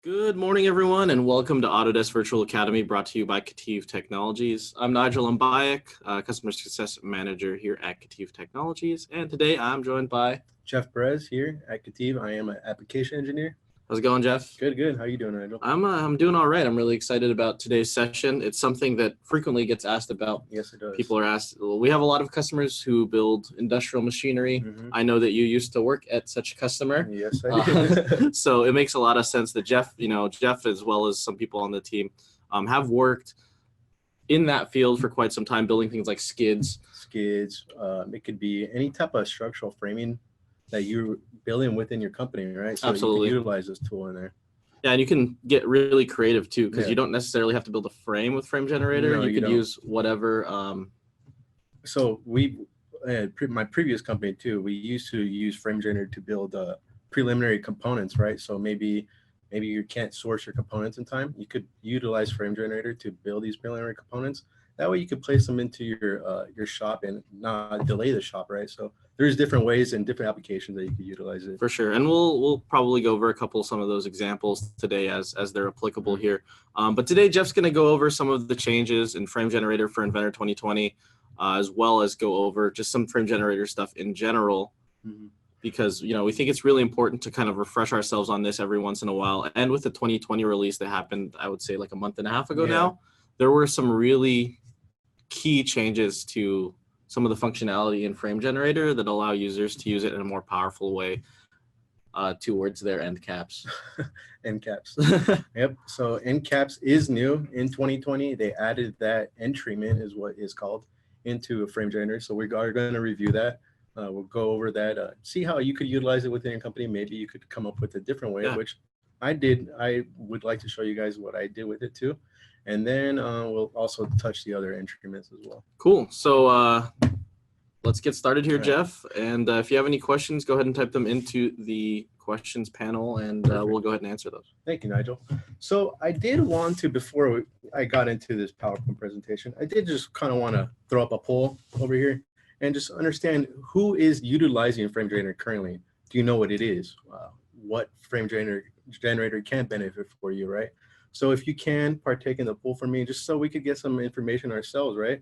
Good morning, everyone, and welcome to Autodesk Virtual Academy, brought to you by KETIV Technologies. I'm Nigel Mbayek, Customer Success Manager here at KETIV Technologies, and today I'm joined by Jeff Perez here at KETIV. I am an application engineer. How's it going, Jeff? Good, good. How are you doing, Nigel? I'm doing all right. I'm really excited about today's session. It's something that frequently gets asked about. Yes, it does. People are asked. We have a lot of customers who build industrial machinery. I know that you used to work at such a customer. Yes, I did. So it makes a lot of sense that Jeff, as well as some people on the team, have worked in that field for quite some time, building things like skids. It could be any type of structural framing that you're building within your company, right? So Absolutely. you can utilize this tool in there. Yeah, and you can get really creative too, because you don't necessarily have to build a frame with Frame Generator. No, you could don't. use whatever. So my previous company too, we used to use Frame Generator to build preliminary components, right? So maybe you can't source your components in time. You could utilize Frame Generator to build these preliminary components. That way you could place them into your shop and not delay the shop, right? So there's different ways and different applications that you could utilize it. For sure, and we'll probably go over some of those examples today as they're applicable here. But today Jeff's going to go over some of the changes in Frame Generator for Inventor 2020, as well as go over just some Frame Generator stuff in general. Because we think it's really important to kind of refresh ourselves on this every once in a while. And with the 2020 release that happened, I would say like a month and a half ago now, there were some really key changes to some of the functionality in Frame Generator that allow users to use it in a more powerful way towards their end caps. End caps. Yep. So end caps is new in 2020. They added that end treatment is what is called into a Frame Generator. So we are going to review that. We'll go over that, see how you could utilize it within your company. Maybe you could come up with a different way, which I did. I would like to show you guys what I did with it too. And then we'll also touch the other instruments as well. Cool. So let's get started here, Jeff. And if you have any questions, go ahead and type them into the questions panel, and we'll go ahead and answer those. Thank you, Nigel. So I did want to, before I got into this PowerPoint presentation, I did just kind of want to throw up a poll over here and just understand who is utilizing Frame Generator currently. Do you know what it is? What Frame Generator can benefit for you, right? So if you can partake in the poll for me, just so we could get some information ourselves, right?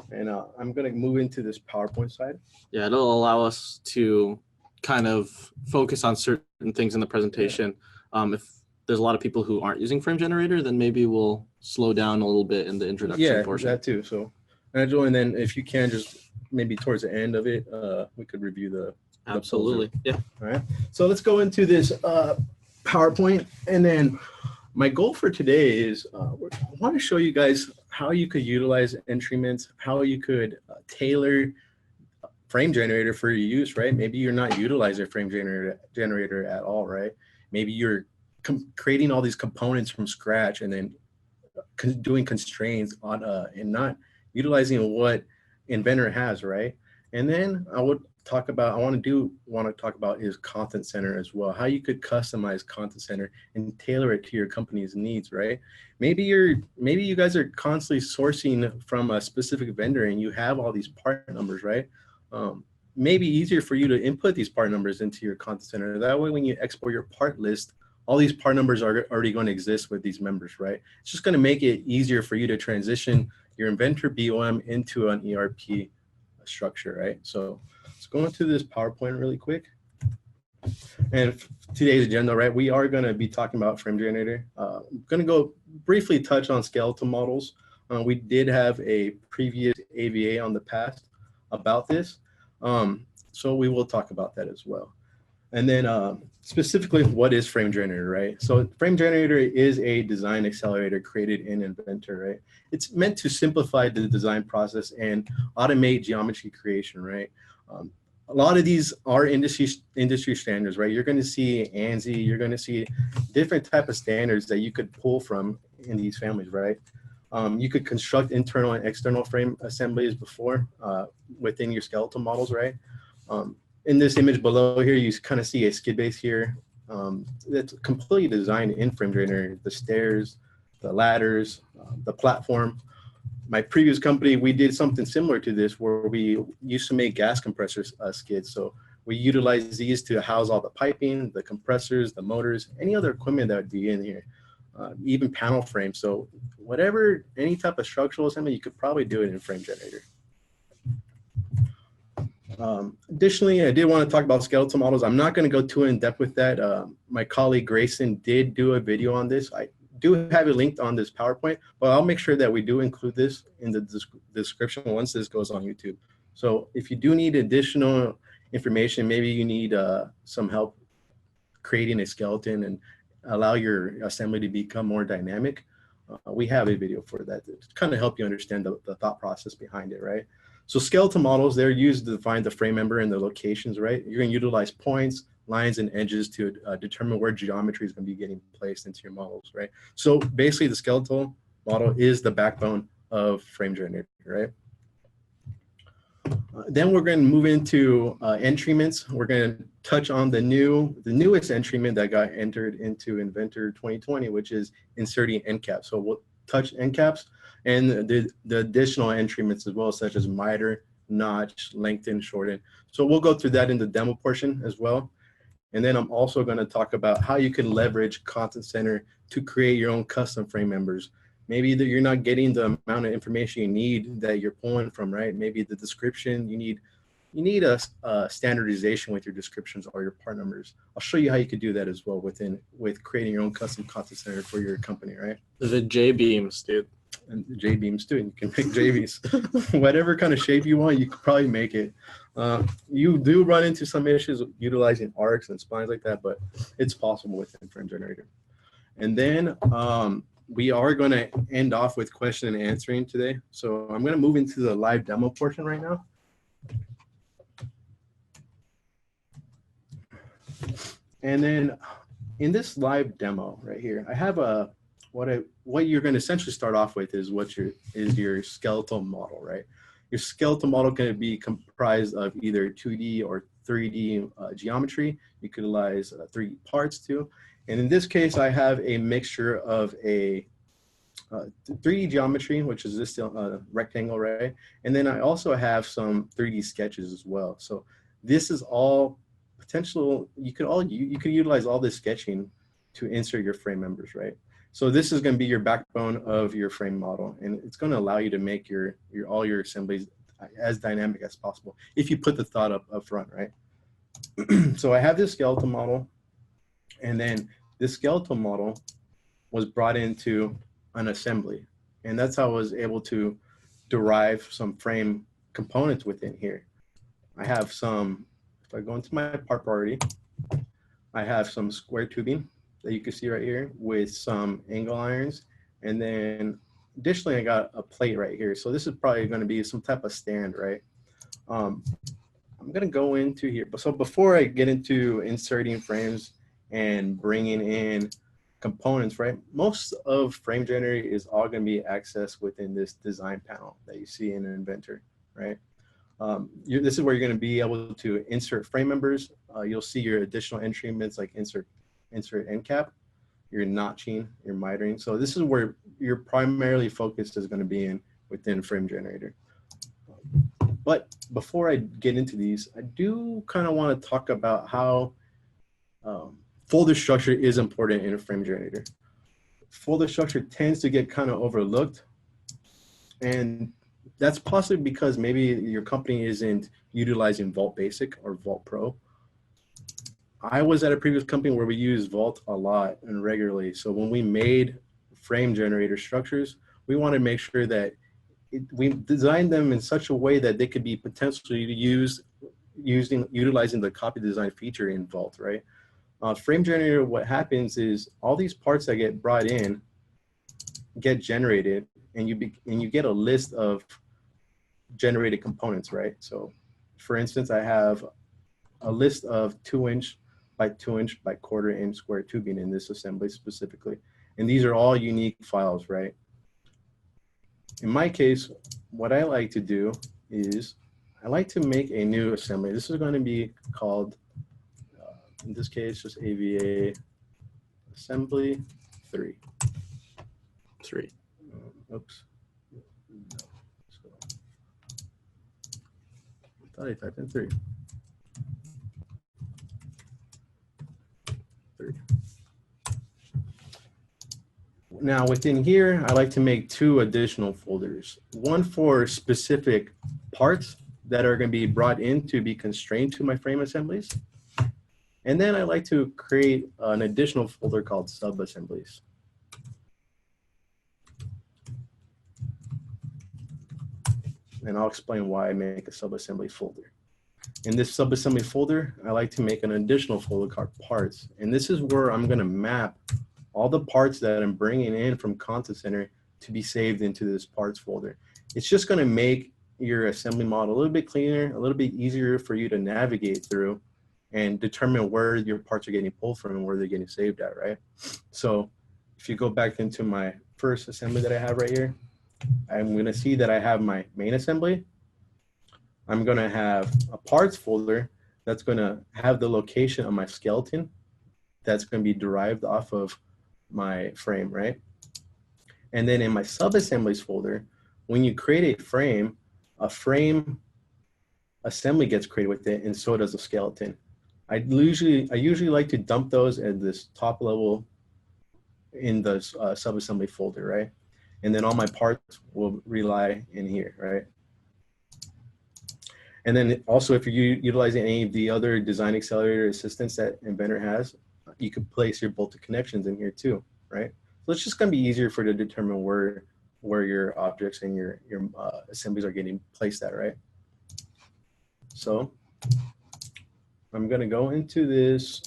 And I'm going to move into this PowerPoint side. Yeah, it'll allow us to kind of focus on certain things in the presentation. If there's a lot of people who aren't using Frame Generator, then maybe we'll slow down a little bit in the introduction portion. Yeah, that too. So, Nigel, and then if you can just maybe towards the end of it, we could review the Absolutely. Yeah. All right. So let's go into this PowerPoint, and then my goal for today is I want to show you guys how you could utilize end treatments, how you could tailor Frame Generator for your use, right? Maybe you're not utilizing Frame Generator at all, right? Maybe you're creating all these components from scratch and then doing constraints on and not utilizing what Inventor has, right? And then I want to talk about is Content Center as well. How you could customize Content Center and tailor it to your company's needs, right? Maybe you guys are constantly sourcing from a specific vendor and you have all these part numbers, right? Maybe easier for you to input these part numbers into your Content Center. That way, when you export your part list, all these part numbers are already going to exist with these members, right? It's just going to make it easier for you to transition your Inventor BOM into an ERP structure, right? So let's go into this PowerPoint really quick. And today's agenda, right? We are going to be talking about Frame Generator. I'm going to go briefly touch on skeletal models. We did have a previous AVA on the past about this. So we will talk about that as well. And then specifically, what is Frame Generator, right? So Frame Generator is a design accelerator created in Inventor, right? It's meant to simplify the design process and automate geometry creation, right? A lot of these are industry standards, right? You're going to see ANSI, you're going to see different type of standards that you could pull from in these families, right? You could construct internal and external frame assemblies before within your skeletal models, right? In this image below here, you kind of see a skid base here that's completely designed in Frame Generator. The stairs, the ladders, the platform. My previous company, we did something similar to this where we used to make gas compressors skids. So We utilize these to house all the piping, the compressors, the motors, any other equipment that would be in here, even panel frames. So whatever, any type of structural assembly, you could probably do it in Frame Generator. Additionally, I did want to talk about skeletal models. I'm not going to go too in depth with that. My colleague Grayson did do a video on this. I do have it linked on this PowerPoint, but I'll make sure that we do include this in the description once this goes on YouTube. So if you do need additional information, maybe you need some help creating a skeleton and allow your assembly to become more dynamic, we have a video for that to kind of help you understand the thought process behind it, right? So skeletal models, they're used to define the frame member and the locations, right? You're going to utilize points, lines, and edges to determine where geometry is going to be getting placed into your models, right? So basically, the skeletal model is the backbone of Frame Generator, right? Then we're going to move into entryments. We're going to touch on the newest entryment that got entered into Inventor 2020, which is inserting end caps. So we'll touch end caps and the additional entryments as well, such as miter, notch, lengthen, shorten. So we'll go through that in the demo portion as well. And then I'm also going to talk about how you can leverage Content Center to create your own custom frame members. Maybe that you're not getting the amount of information you need that you're pulling from, right? Maybe the description, you need a standardization with your descriptions or your part numbers. I'll show you how you could do that as well with creating your own custom Content Center for your company, right? The J-beams, dude. And J-beams too. You can make J-beams. Whatever kind of shape you want, you could probably make it. You do run into some issues utilizing arcs and splines like that, but it's possible within Frame Generator. And then we are going to end off with question and answering today. So I'm going to move into the live demo portion right now. And then in this live demo right here, I have what you're going to essentially start off with is your skeletal model, right? Your skeletal model can be comprised of either 2D or 3D geometry. You could utilize 3D parts too. And in this case, I have a mixture of a 3D geometry, which is this rectangle, right? And then I also have some 3D sketches as well. So this is all potential. You could utilize all this sketching to insert your frame members, right? So this is going to be your backbone of your frame model, and it's going to allow you to make all your assemblies as dynamic as possible if you put the thought up front, right? So I have this skeletal model, and then this skeletal model was brought into an assembly, and that's how I was able to derive some frame components within here. I have some, if I go into my part priority, I have some square tubing that you can see right here with some angle irons, and then additionally I got a plate right here. So this is probably going to be some type of stand, right? I'm going to go into here, but so before I get into inserting frames and bringing in components, right? Most of Frame Generator is all going to be accessed within this design panel that you see in Inventor, right? This is where you're going to be able to insert frame members. You'll see your additional entryments like insert end cap, your notching, your mitering. So this is where your primarily focus is going to be within Frame Generator. But before I get into these, I do kind of want to talk about how folder structure is important in a Frame Generator. Folder structure tends to get kind of overlooked, and that's possibly because maybe your company isn't utilizing Vault Basic or Vault Pro. I was at a previous company where we used Vault a lot and regularly. So when we made Frame Generator structures, we wanted to make sure that we designed them in such a way that they could be potentially used utilizing the copy design feature in Vault, right? Frame Generator, what happens is all these parts that get brought in get generated, and you get a list of generated components, right? So for instance, I have a list of 2-inch by 2-inch by 1/4 inch square tubing in this assembly specifically. And these are all unique files, right? In my case, what I like to do is I like to make a new assembly. This is going to be called, in this case, just AVA assembly 3. Oops. No. So, I thought I typed in 3. Now within here, I like to make 2 additional folders. One for specific parts that are going to be brought in to be constrained to my frame assemblies. And then I like to create an additional folder called sub-assemblies. And I'll explain why I make a sub-assembly folder. In this sub-assembly folder, I like to make an additional folder called parts. And this is where I'm going to map all the parts that I'm bringing in from Content Center to be saved into this parts folder. It's just going to make your assembly model a little bit cleaner, a little bit easier for you to navigate through and determine where your parts are getting pulled from and where they're getting saved at, right? So if you go back into my first assembly that I have right here, I'm going to see that I have my main assembly. I'm going to have a parts folder that's going to have the location of my skeleton that's going to be derived off of my frame, right? And then in my sub-assemblies folder, when you create a frame assembly gets created with it, and so does a skeleton. I usually like to dump those at this top level in the sub-assembly folder, right? And then all my parts will rely in here, right? And then also, if you're utilizing any of the other design accelerator assistance that Inventor has, you could place your bolted connections in here too, right? So it's just going to be easier for you to determine where your objects and your assemblies are getting placed at, right? So I'm going to go into this.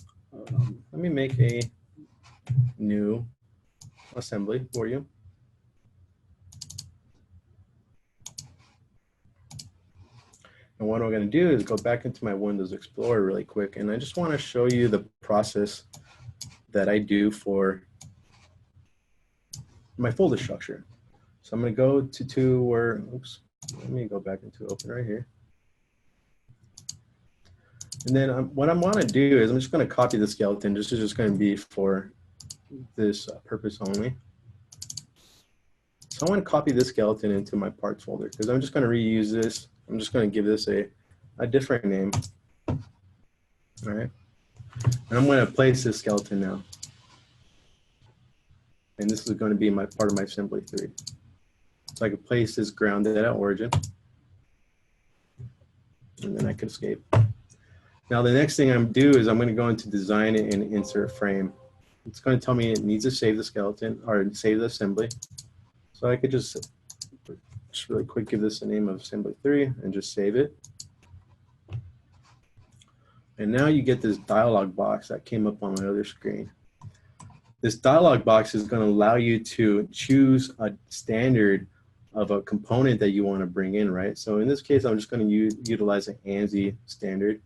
Let me make a new assembly for you. And what I'm going to do is go back into my Windows Explorer really quick. And I just want to show you the process that I do for my folder structure. So I'm going to go to where, oops, let me go back into open right here. And then what I want to do is I'm just going to copy the skeleton. This is just going to be for this purpose only. So I want to copy this skeleton into my parts folder because I'm just going to reuse this. I'm just going to give this a different name. All right. And I'm going to place this skeleton now. And this is going to be my part of my assembly 3. So I can place this grounded at origin. And then I can escape. Now the next thing I'm going to do is I'm going to go into design and insert frame. It's going to tell me it needs to save the skeleton or save the assembly. So I could just really quick give this a name of assembly 3 and just save it. And now you get this dialog box that came up on my other screen. This dialog box is going to allow you to choose a standard of a component that you want to bring in, right? So in this case, I'm just going to utilize an ANSI standard.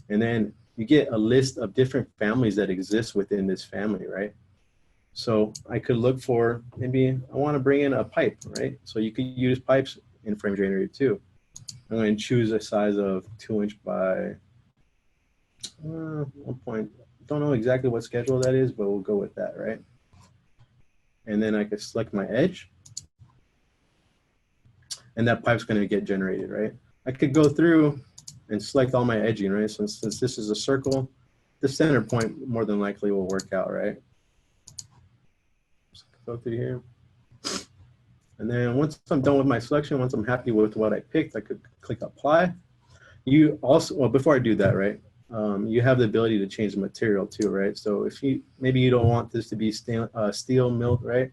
And then you get a list of different families that exist within this family, right? So I could look for, maybe I want to bring in a pipe, right? So you could use pipes in Frame Generator too. I'm going to choose a size of 2" by 1 point. Don't know exactly what schedule that is, but we'll go with that, right? And then I could select my edge. And that pipe's going to get generated, right? I could go through and select all my edging, right? Since this is a circle, the center point more than likely will work out, right? So go through here. And then once I'm done with my selection, once I'm happy with what I picked, I could click apply. You also, well, before I do that, right? You have the ability to change the material too, right? So if maybe you don't want this to be steel milled, right?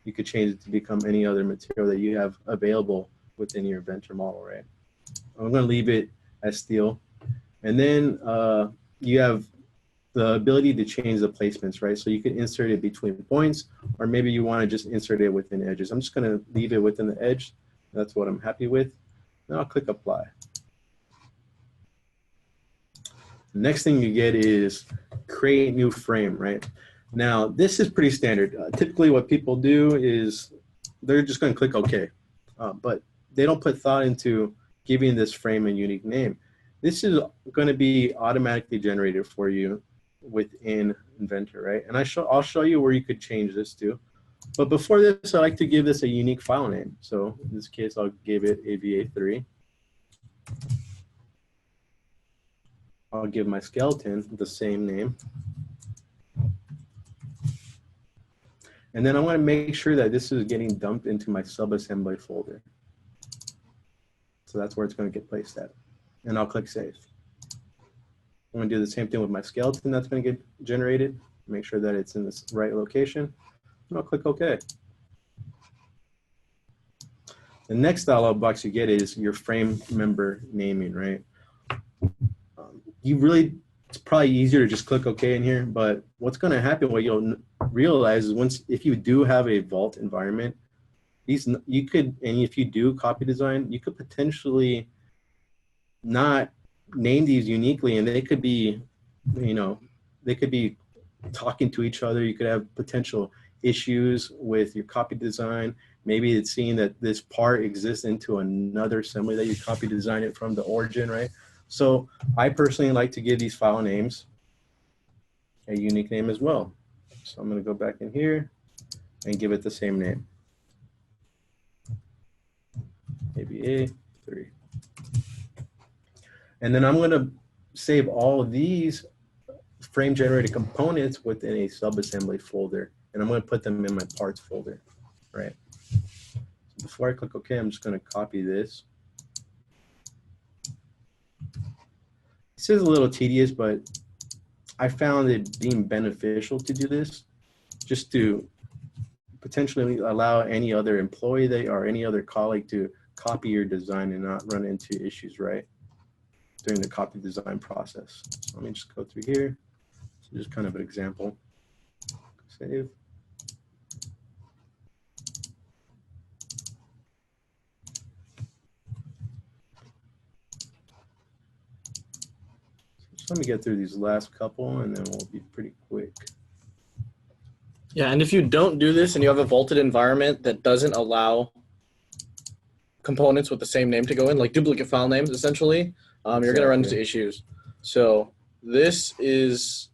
You could change it to become any other material that you have available within your Inventor model, right? I'm going to leave it as steel. And then you have the ability to change the placements, right? So you can insert it between points, or maybe you want to just insert it within edges. I'm just going to leave it within the edge. That's what I'm happy with. Then I'll click apply. The next thing you get is create new frame, right? Now, this is pretty standard. Typically what people do is they're just going to click OK, but they don't put thought into giving this frame a unique name. This is going to be automatically generated for you within Inventor, right? And I'll show you where you could change this to. But before this, I like to give this a unique file name. So in this case, I'll give it AVA3. I'll give my skeleton the same name. And then I want to make sure that this is getting dumped into my subassembly folder. So that's where it's going to get placed at. And I'll click save. I'm going to do the same thing with my skeleton that's going to get generated. Make sure that it's in the right location. And I'll click OK. The next dialog box you get is your frame member naming, right? It's probably easier to just click OK in here, but what's going to happen, what you'll realize is if you do have a vault environment, and if you do copy design, you could potentially not name these uniquely, and they could be, they could be talking to each other. You could have potential issues with your copy design. Maybe it's seeing that this part exists into another assembly that you copy design it from the origin, right? So I personally like to give these file names a unique name as well. So I'm going to go back in here and give it the same name. ABA 3. And then I'm going to save all of these frame generated components within a subassembly folder. And I'm going to put them in my parts folder, right? So before I click OK, I'm just going to copy this. This is a little tedious, but I found it being beneficial to do this just to potentially allow any other employee or any other colleague to copy your design and not run into issues, right, during the copy design process. So let me just go through here. So just kind of an example. Save. So let me get through these last couple and then we'll be pretty quick. Yeah, and if you don't do this and you have a vaulted environment that doesn't allow components with the same name to go in, like duplicate file names, essentially, you're going to run into issues. So this is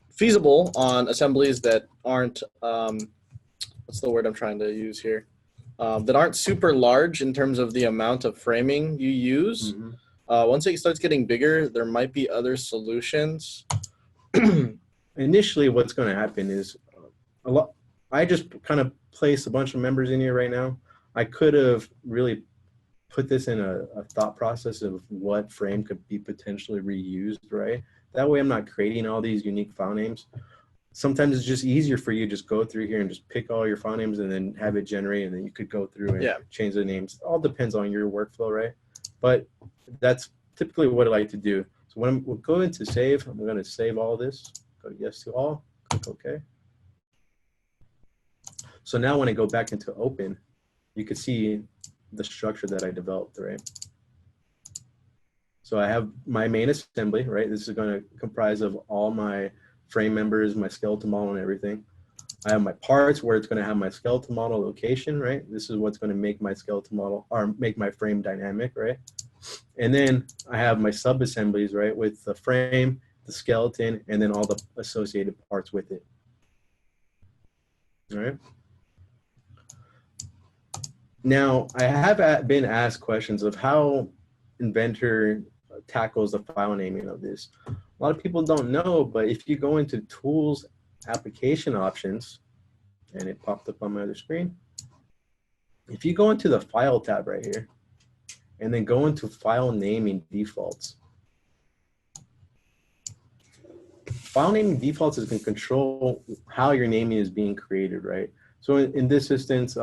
feasible on assemblies that aren't, what's the word I'm trying to use here? That aren't super large in terms of the amount of framing you use. Mm-hmm. Once it starts getting bigger, there might be other solutions. Initially, what's going to happen is I just kind of placed a bunch of members in here right now. I could have really put this in a thought process of what frame could be potentially reused, right? That way I'm not creating all these unique file names. Sometimes it's just easier for you to just go through here and just pick all your file names and then have it generate, and then you could go through and change the names. It all depends on your workflow, right? But that's typically what I like to do. So when we'll go into save, I'm going to save all this, go to yes to all, click OK. So now when I go back into open, you can see the structure that I developed, right? So I have my main assembly, right? This is going to comprise of all my frame members, my skeleton model and everything. I have my parts where it's going to have my skeleton model location, right? This is what's going to make my skeleton model or make my frame dynamic, right? And then I have my sub-assemblies, right? With the frame, the skeleton, and then all the associated parts with it. All right. Now, I have been asked questions of how Inventor tackles the file naming of this. A lot of people don't know, but if you go into Tools Application Options, and it popped up on my other screen, if you go into the File tab right here, and then go into File Naming Defaults, File Naming Defaults is going to control how your naming is being created, right? So in this instance,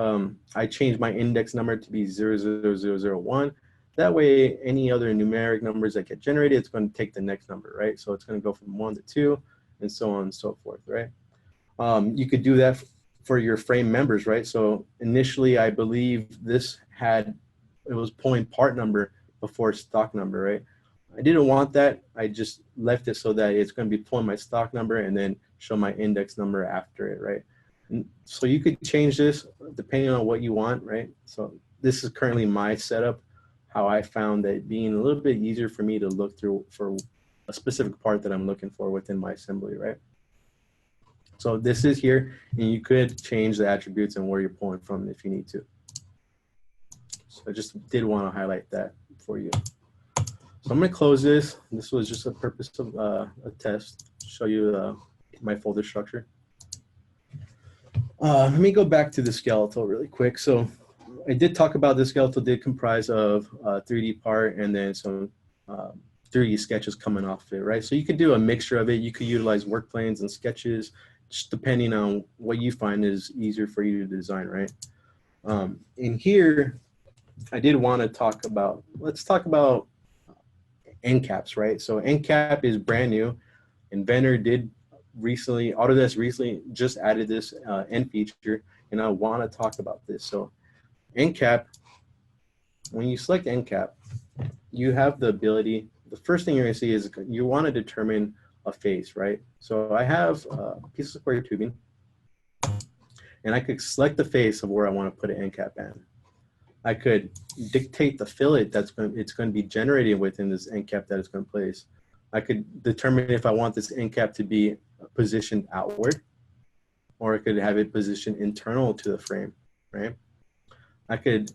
I changed my index number to be 00001. That way, any other numeric numbers that get generated, it's going to take the next number, right? So it's going to go from 1 to 2, and so on and so forth, right? You could do that for your frame members, right? So initially, I believe it was pulling part number before stock number, right? I didn't want that. I just left it so that it's going to be pulling my stock number and then show my index number after it, right? And so you could change this depending on what you want, right? So this is currently my setup, how I found that being a little bit easier for me to look through for a specific part that I'm looking for within my assembly, right? So this is here, and you could change the attributes and where you're pulling from if you need to. So I just did want to highlight that for you. So I'm going to close this. This was just a purpose of a test to show you my folder structure. Let me go back to the skeletal really quick. So I did talk about the skeletal did comprise of a 3D part and then some 3D sketches coming off it, right? So you could do a mixture of it. You could utilize work planes and sketches, just depending on what you find is easier for you to design, right? In here, I did want to talk about, let's talk about end caps, right? So end cap is brand new. Inventor did recently, Autodesk recently just added this end feature, and I want to talk about this. So end cap, when you select end cap, you have the ability, the first thing you're going to see is you want to determine a face, right? So I have a piece of square tubing, and I could select the face of where I want to put an end cap in. I could dictate the fillet it's going to be generated within this end cap that it's going to place. I could determine if I want this end cap to be positioned outward, or I could have it positioned internal to the frame, right? I could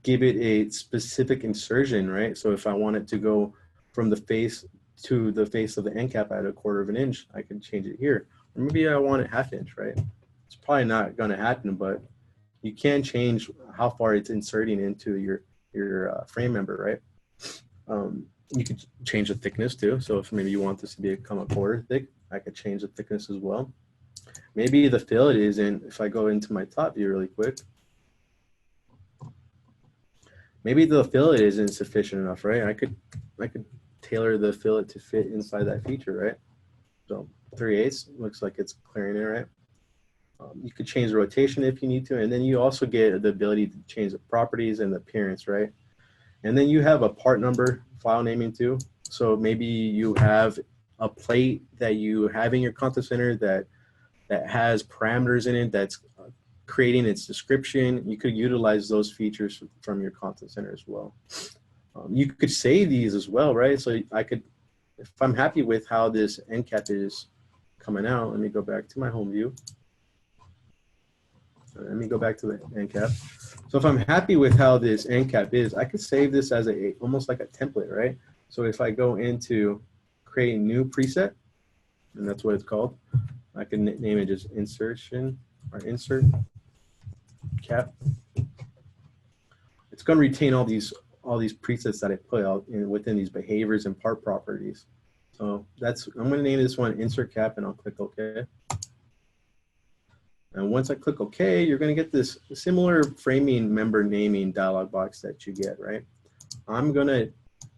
give it a specific insertion, right? So if I want it to go from the face to the face of the end cap at 1/4 of an inch, I can change it here. Or maybe I want it 1/2 inch, right? It's probably not going to happen, but you can change how far it's inserting into your frame member, right? You could change the thickness too. So if maybe you want this to become 1/4 thick, I could change the thickness as well. Maybe the fillet isn't, if I go into my top view really quick, maybe the fillet isn't sufficient enough, right? I could tailor the fillet to fit inside that feature, right? So 3/8 looks like it's clearing it, right? You could change the rotation if you need to, and then you also get the ability to change the properties and the appearance, right? And then you have a part number file naming too. So maybe you have a plate that you have in your content center that has parameters in it that's creating its description. You could utilize those features from your content center as well. You could save these as well, right? So I could, if I'm happy with how this end cap is coming out, let me go back to my home view. Let me go back to the end cap. So if I'm happy with how this end cap is, I could save this as almost like a template, right? So if I go into create a new preset, and that's what it's called, I can name it just insertion or insert cap. It's going to retain all these presets that I put out within these behaviors and part properties. So I'm going to name this one insert cap, and I'll click OK. And once I click OK, you're going to get this similar framing member naming dialog box that you get, right? I'm going to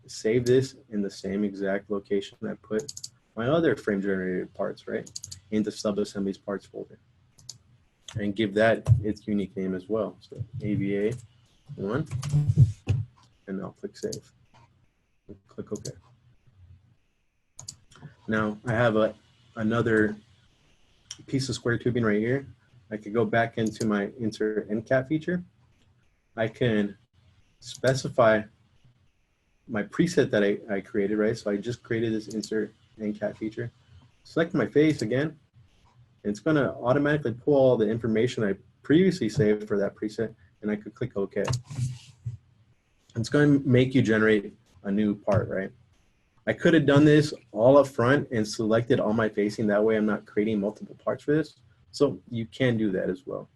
save this in the same exact location I put my other frame generated parts, right? Into sub-assemblies parts folder. And give that its unique name as well. So AVA1, and I'll click save. Click OK. Now I have another piece of square tubing right here. I could go back into my insert end cap feature. I can specify my preset that I created, right? So I just created this insert end cap feature. Select my face again, and it's going to automatically pull all the information I previously saved for that preset, and I could click OK. It's going to make you generate a new part, right? I could have done this all up front and selected all my facing. That way I'm not creating multiple parts for this. So you can do that as well.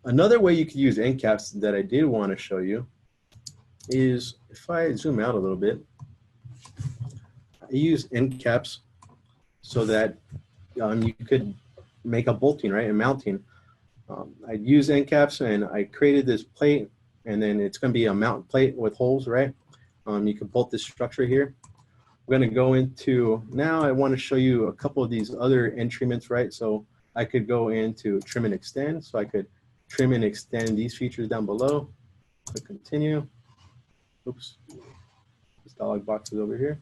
Another way you could use end caps that I did want to show you is if I zoom out a little bit, I use end caps so that you could make a bolting, right, and mounting. I use end caps, and I created this plate, and then it's going to be a mount plate with holes, right? You can bolt this structure here. We're going to go into, now I want to show you a couple of these other end treatments, right? So I could go into trim and extend. So I could trim and extend these features down below. Click continue. Oops, this dialog box is over here.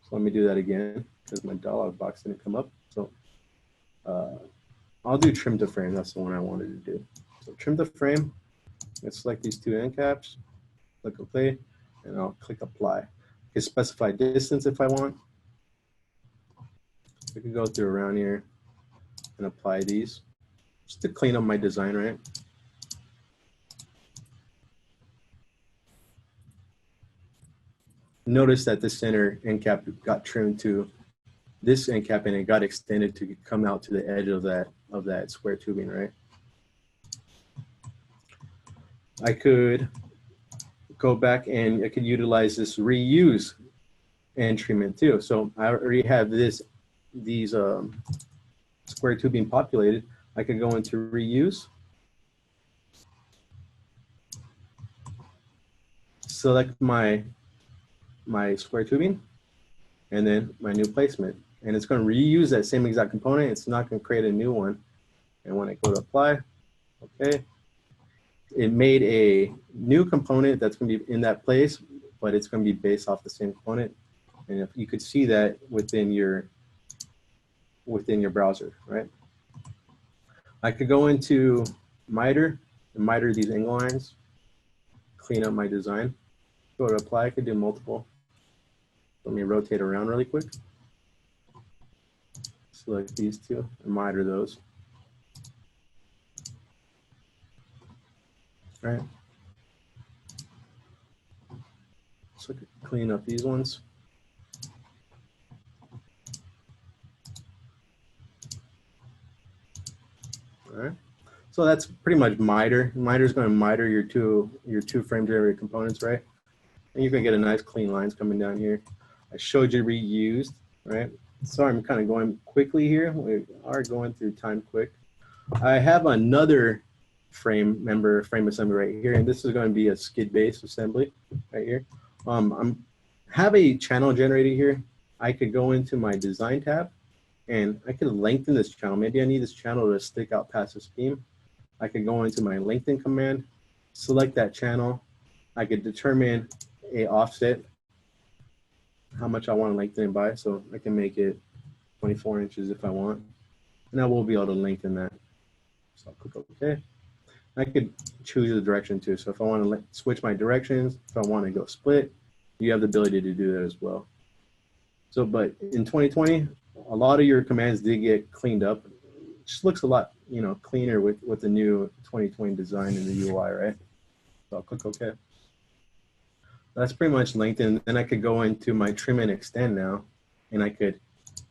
So let me do that again because my dialog box didn't come up. So I'll do trim to frame. That's the one I wanted to do. So trim to frame. Let's select these two end caps. Click OK, and I'll click apply. I can specify distance if I want. I can go through around here and apply these just to clean up my design, right? Notice that the center end cap got trimmed to this end cap, and it got extended to come out to the edge of that of that square tubing, right? I could go back and I could utilize this reuse entrywment too. So I already have these square tubing populated. I could go into reuse, select my square tubing, and then my new placement. And it's going to reuse that same exact component. It's not going to create a new one. And when I go to apply, okay, it made a new component that's going to be in that place, but it's going to be based off the same component. And if you could see that within your browser, right? I could go into miter and miter these angle lines, clean up my design. Go to apply, I could do multiple. Let me rotate around really quick. Select these two and miter those. All right. So I could clean up these ones. All right. So that's pretty much miter. Miter is going to miter your two frame generated components, right? And you can get a nice clean lines coming down here. I showed you reused, right? Sorry, I'm kind of going quickly here. We are going through time quick. I have another frame assembly right here, and this is going to be a skid-based assembly right here. Have a channel generator here. I could go into my design tab, and I could lengthen this channel. Maybe I need this channel to stick out past this beam. I could go into my lengthen command, select that channel. I could determine a offset, how much I want to lengthen it by. So I can make it 24 inches if I want. And I will be able to lengthen that. So I'll click OK. I could choose the direction too. So if I want to switch my directions, if I want to go split, you have the ability to do that as well. So, but in 2020, a lot of your commands did get cleaned up. It just looks a lot, cleaner with the new 2020 design in the UI, right? So I'll click OK. That's pretty much lengthened. Then I could go into my trim and extend now, and I could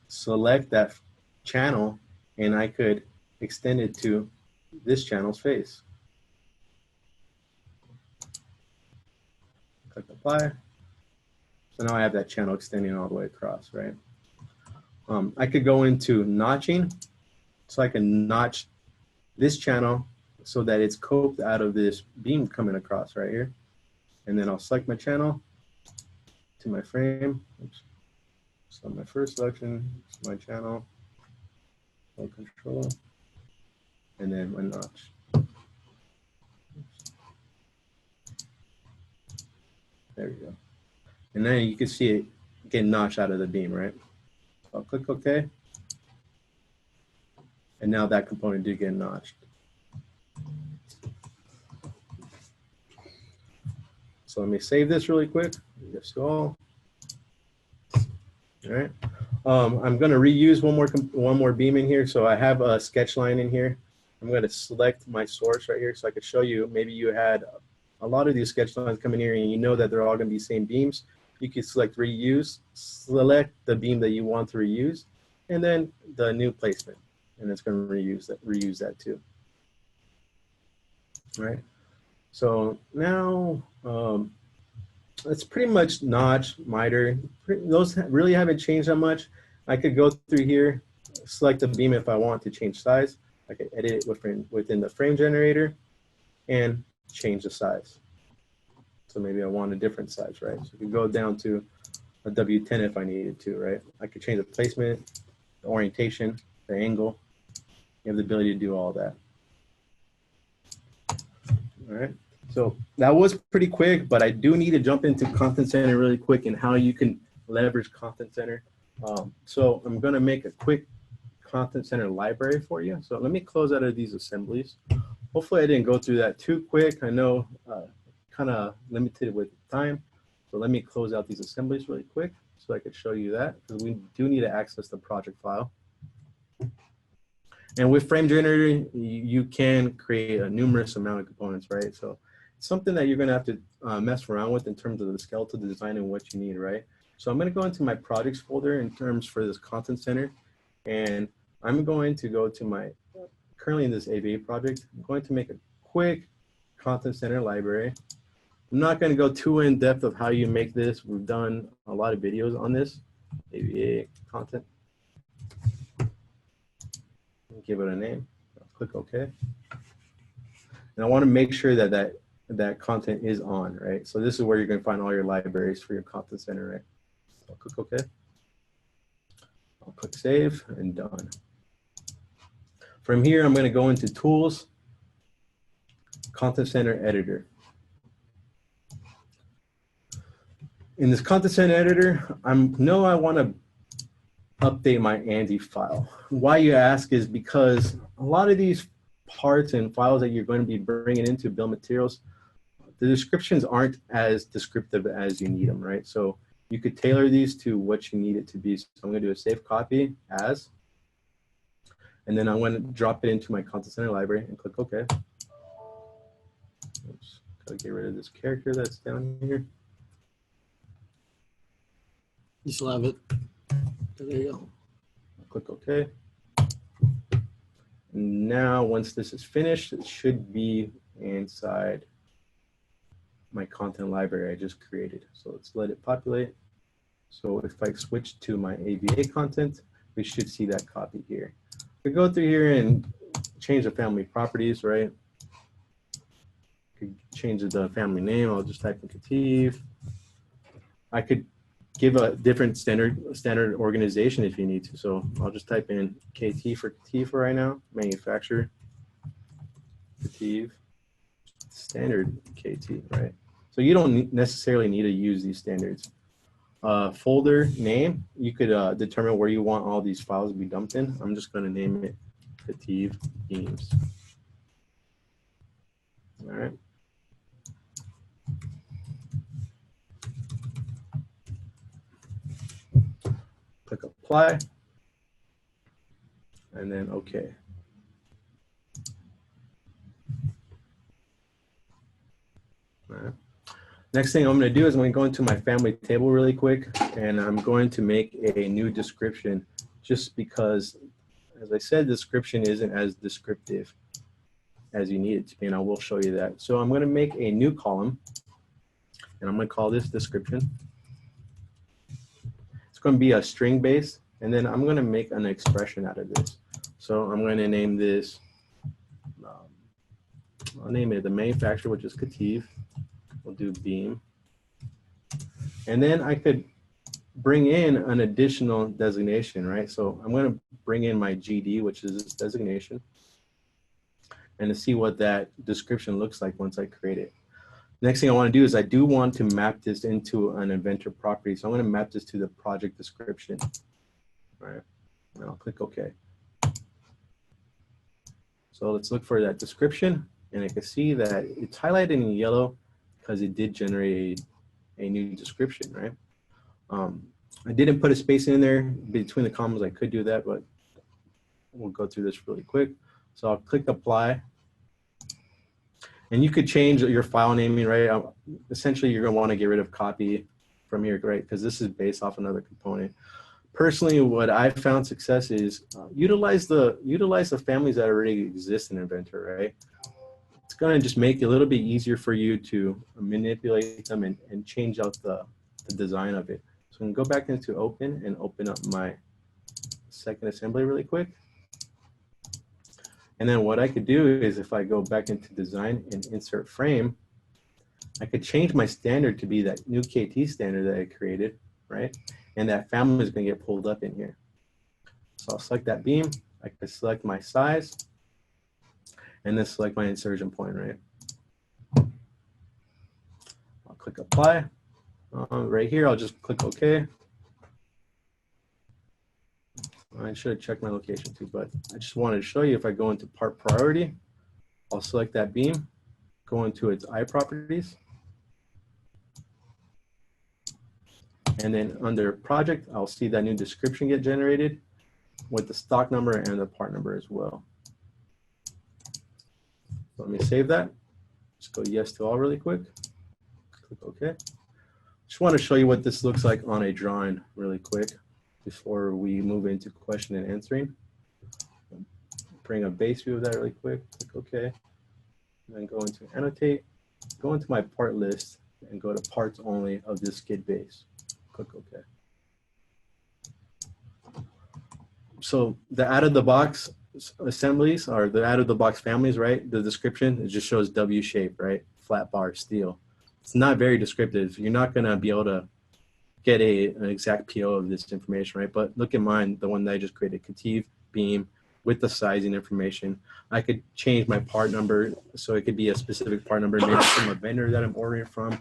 select that channel, and I could extend it to this channel's face. Click apply. So now I have that channel extending all the way across, right? I could go into notching, so I can notch this channel so that it's coped out of this beam coming across right here. And then I'll select my channel to my frame. Oops. So my first selection is my channel, hold control, and then my notch. Oops. There we go. And then you can see it get notched out of the beam, right? I'll click OK. And now that component did get notched. So let me save this really quick. Just go. All right. I'm going to reuse one more beam in here. So I have a sketch line in here. I'm going to select my source right here so I could show you. Maybe you had a lot of these sketch lines come in here and you know that they're all going to be same beams. You can select reuse, select the beam that you want to reuse, and then the new placement, and it's going to reuse that too. All right. So now it's pretty much notch, miter. Those really haven't changed that much. I could go through here, select a beam if I want to change size. I could edit it within the frame generator and change the size. So maybe I want a different size, right? So I could go down to a W10 if I needed to, right? I could change the placement, the orientation, the angle. You have the ability to do all that. All right. So that was pretty quick, but I do need to jump into Content Center really quick and how you can leverage Content Center. So I'm going to make a quick Content Center library for you. So let me close out of these assemblies. Hopefully I didn't go through that too quick. I know kind of limited with time. So let me close out these assemblies really quick so I could show you that, because we do need to access the project file. And with Frame Generator, you can create a numerous amount of components, right? So it's something that you're going to have to mess around with in terms of the skeletal design and what you need, right? So I'm going to go into my projects folder in terms for this Content Center, and I'm going to go to my currently in this ABA project, I'm going to make a quick content center library. I'm not going to go too in depth of how you make this. We've done a lot of videos on this ABA content. Give it a name. I'll click OK. And I want to make sure that that content is on, right? So this is where you're going to find all your libraries for your content center, right? So I'll click OK. I'll click Save and done. From here, I'm going to go into Tools, Content Center Editor. In this Content Center Editor, I want to update my Andy file. Why you ask is because a lot of these parts and files that you're going to be bringing into bill materials, the descriptions aren't as descriptive as you need them, right? So you could tailor these to what you need it to be. So I'm going to do a save copy as, and then I'm going to drop it into my Content Center library and click OK. Oops, gotta get rid of this character that's down here. You still have it. There you go. Click OK. And now, once this is finished, it should be inside my content library I just created. So let's let it populate. So if I switch to my ABA content, we should see that copy here. We go through here and change the family properties, right? Could change the family name. I'll just type in KETIV. I could give a different standard organization if you need to. So I'll just type in KT for KETIV for right now, manufacturer, KETIV, standard KT, right? So you don't necessarily need to use these standards. Folder name, you could determine where you want all these files to be dumped in. I'm just going to name it KETIV Beams. All right. Click apply, and then OK. All right. Next thing I'm going to do is I'm going to go into my family table really quick, and I'm going to make a new description just because, as I said, description isn't as descriptive as you need it to be, and I will show you that. So I'm going to make a new column, and I'm going to call this description. It's going to be a string base, and then I'm going to make an expression out of this. So I'm going to name this, I'll name it the manufacturer, which is KETIV. We'll do beam. And then I could bring in an additional designation, right? So I'm going to bring in my GD, which is this designation, and to see what that description looks like once I create it. Next thing I want to do is I do want to map this into an Inventor property. So I'm going to map this to the project description. All right, and I'll click OK. So let's look for that description, and I can see that it's highlighted in yellow because it did generate a new description, right? I didn't put a space in there between the commas. I could do that, but we'll go through this really quick. So I'll click apply. And you could change your file naming, right? Essentially, you're going to want to get rid of copy from here, right? Because this is based off another component. Personally, what I found success is utilize the families that already exist in Inventor, right? It's going to just make it a little bit easier for you to manipulate them and change out the design of it. So I'm going to go back into Open and open up my second assembly really quick. And then what I could do is if I go back into design and insert frame, I could change my standard to be that new KT standard that I created, right? And that family is going to get pulled up in here. So I'll select that beam. I could select my size and then select my insertion point, right? I'll click apply. Right here, I'll just click OK. I should have checked my location too, but I just wanted to show you if I go into part priority, I'll select that beam, go into its eye properties. And then under project, I'll see that new description get generated with the stock number and the part number as well. So let me save that. Just go yes to all really quick. Click OK. Just want to show you what this looks like on a drawing really quick before we move into question and answering. bring a base view of that really quick. Click OK. And then go into annotate. Go into my part list and go to parts only of this skid base. Click OK. So the out of the box assemblies or the out of the box families, right? The description, it just shows W shape, right? Flat bar steel. It's not very descriptive. You're not going to be able to get an exact PO of this information, right? But look at mine, the one that I just created, KETIV beam with the sizing information. I could change my part number so it could be a specific part number, maybe from a vendor that I'm ordering from.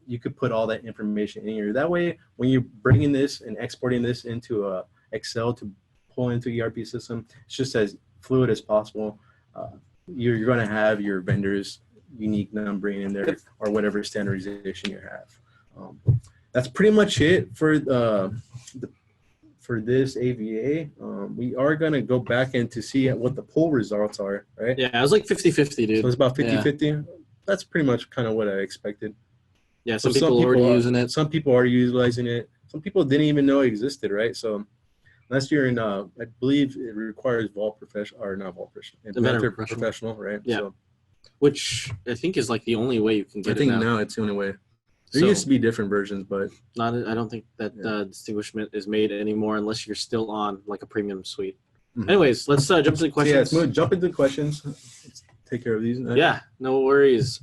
You could put all that information in here. That way, when you're bringing this and exporting this into a Excel to pull into ERP system, it's just as fluid as possible. You're going to have your vendor's unique numbering in there or whatever standardization you have. That's pretty much it for for this AVA. We are going to go back in to see what the poll results are, right? Yeah, it was like 50-50, dude. So it's about 50-50. Yeah. That's pretty much kind of what I expected. Yeah, some people are already using it. Some people are utilizing it. Some people didn't even know it existed, right? So unless you're in, I believe it requires Vault Professional, or not Vault Professional, Inventor Professional, right? Yeah. So, which I think is like the only way you can get it. I think now it's the only way. There used to be different versions, but I don't think that distinguishment is made anymore unless you're still on like a premium suite. Mm-hmm. Anyways, let's jump into the questions. So yeah, let's jump into the questions. Let's take care of these. Yeah, no worries.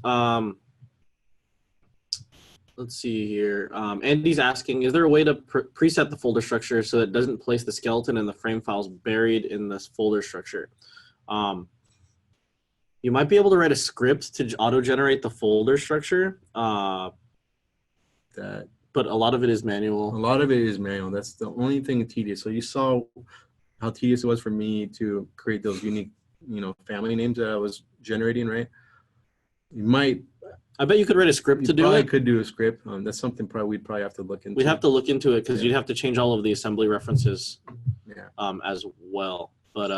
Let's see here. Andy's asking, is there a way to preset the folder structure so that it doesn't place the skeleton and the frame files buried in this folder structure? You might be able to write a script to auto-generate the folder structure. But a lot of it is manual. A lot of it is manual. That's the only thing tedious. So you saw how tedious it was for me to create those unique, family names that I was generating, right? I bet you could write a script to do it. I could do a script. That's something we'd probably have to look into. We'd have to look into it because you'd have to change all of the assembly references as well. But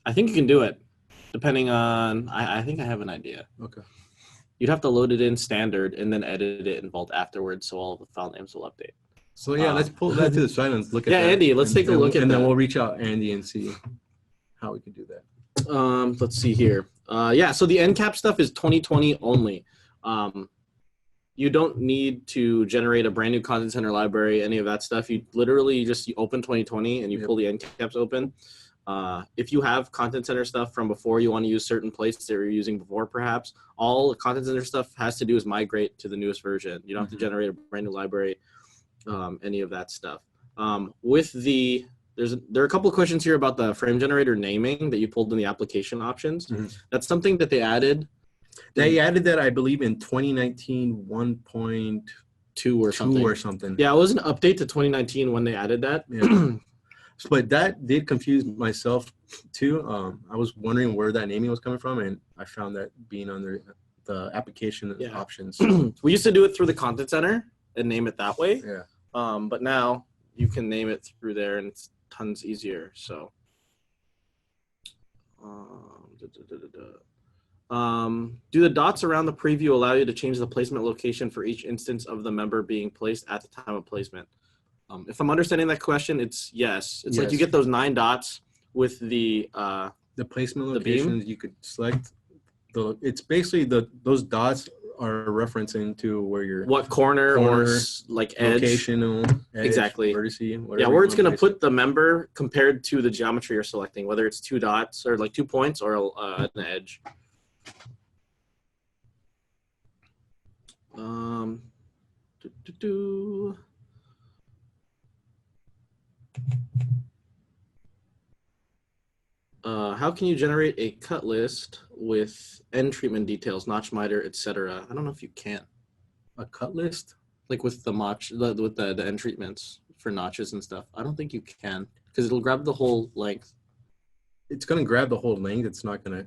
I think you can do it, depending on, I think I have an idea. Okay. You'd have to load it in standard and then edit it in Vault afterwards, so all of the file names will update. So yeah, let's pull that to the side and look at that. Yeah, Andy, let's take a look at that. And then we'll reach out Andy and see how we can do that. Let's see here. So the NCAP stuff is 2020 only. You don't need to generate a brand new content center library, any of that stuff. You literally just open 2020 and you pull the NCAPs open. If you have content center stuff from before, you want to use certain places that you're using before, perhaps all the content center stuff has to do is migrate to the newest version. You don't have to generate a brand new library, any of that stuff. There are a couple of questions here about the frame generator naming that you pulled in the application options. That's something that they added. They added that, I believe, in 2019 1.2 or something. Yeah, it was an update to 2019 when they added that. Yeah. But that did confuse myself too. I was wondering where that naming was coming from, and I found that being under the application options. We used to do it through the content center and name it that way. Yeah. But now you can name it through there, and it's tons easier. So, do the dots around the preview allow you to change the placement location for each instance of the member being placed at the time of placement? If I'm understanding that question, it's yes. It's like you get those 9 dots with the placement locations. You could select it's basically those dots are referencing to where you're what corner or like edge locational edge, exactly vertice, where it's going to put the member compared to the geometry you're selecting, whether it's 2 dots or like 2 points or an edge. How can you generate a cut list with end treatment details, notch miter, etc.? I don't know if you can. A cut list? Like with the end treatments for notches and stuff. I don't think you can because it'll grab the whole length. It's going to grab the whole length. It's not going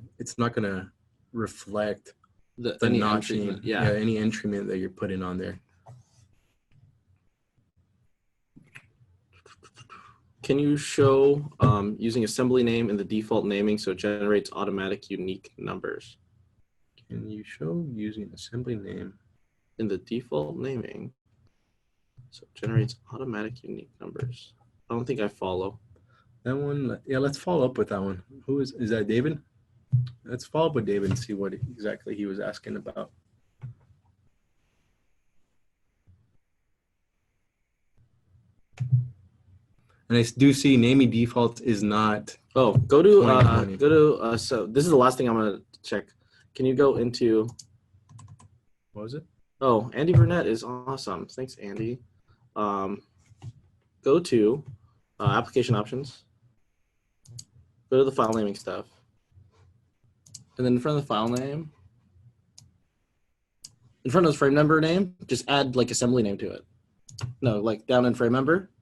to reflect the notching. Any end treatment that you're putting on there. Can you show using assembly name in the default naming so it generates automatic unique numbers? Can you show using assembly name in the default naming so it generates automatic unique numbers? I don't think I follow. That one, yeah, let's follow up with that one. Who is that David? Let's follow up with David and see what exactly he was asking about. And I do see naming defaults is not. Oh, go to so this is the last thing I'm gonna check. Can you go into? What was it? Oh, Andy Burnett is awesome. Thanks, Andy. Go to application options. Go to the file naming stuff. And then in front of the file name, in front of the frame number name, just add like assembly name to it. No, like down in frame number.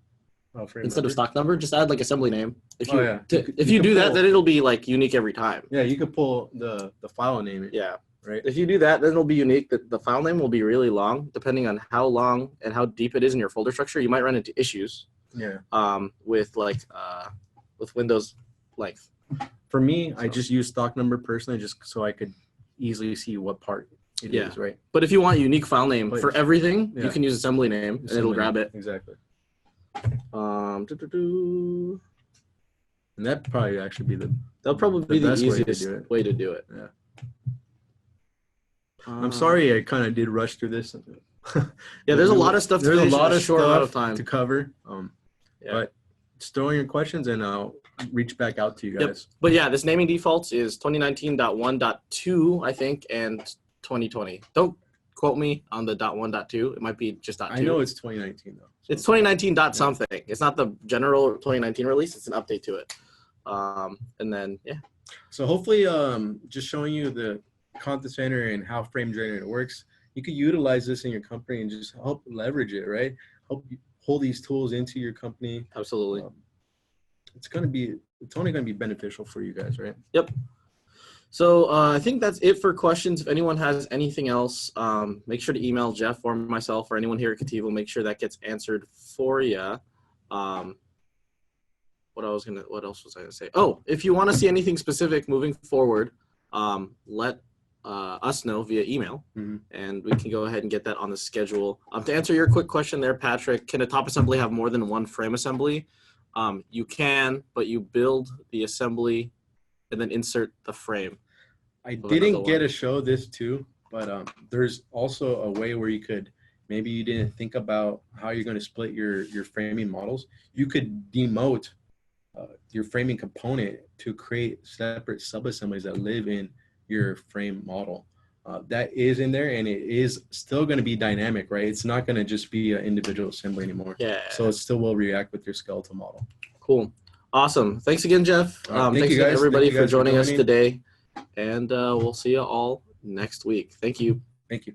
Oh, frame Instead number. of stock number, just add like assembly name. If you yeah. if you do that, then it'll be like unique every time. Yeah, you could pull the file name. Yeah. Right. If you do that, then it'll be unique. The file name will be really long, depending on how long and how deep it is in your folder structure. You might run into issues. Yeah. With Windows length. For me, I just use stock number personally, just so I could easily see what part it is, right? But if you want a unique file name for everything, you can use assembly name and it'll grab it. Exactly. And that probably actually be that'll probably be the best easiest way to do it. Yeah. I'm sorry I kind of did rush through this. Yeah, there's a lot of stuff. There's a lot of short amount of stuff time to cover. But just throw in your questions and I'll reach back out to you guys. Yep. But yeah, this naming defaults is 2019.1.2, I think, and 2020. Don't quote me on the .1.2. It might be just .2. I know it's 2019 though. So. It's 2019 dot something. It's not the general 2019 release. It's an update to it. And then So hopefully, just showing you the content center and how frame generator works, you could utilize this in your company and just help leverage it, right? Help you pull these tools into your company. Absolutely. It's only gonna be beneficial for you guys, right? Yep. So I think that's it for questions. If anyone has anything else, make sure to email Jeff or myself or anyone here at KETIV. We'll make sure that gets answered for you. What else was I gonna say? Oh, if you want to see anything specific moving forward, let us know via email, and we can go ahead and get that on the schedule. To answer your quick question there, Patrick, can a top assembly have more than one frame assembly? You can, but you build the assembly and then insert the frame. I didn't get to show this too, but there's also a way where you could, maybe you didn't think about how you're going to split your framing models. You could demote your framing component to create separate subassemblies that live in your frame model. That is in there, and it is still going to be dynamic, right? It's not going to just be an individual assembly anymore. Yeah. So it still will react with your skeletal model. Cool. Awesome. Thanks again, Jeff. Thank you guys. Everybody Thank you for joining us joining. today. And we'll see you all next week. Thank you. Thank you.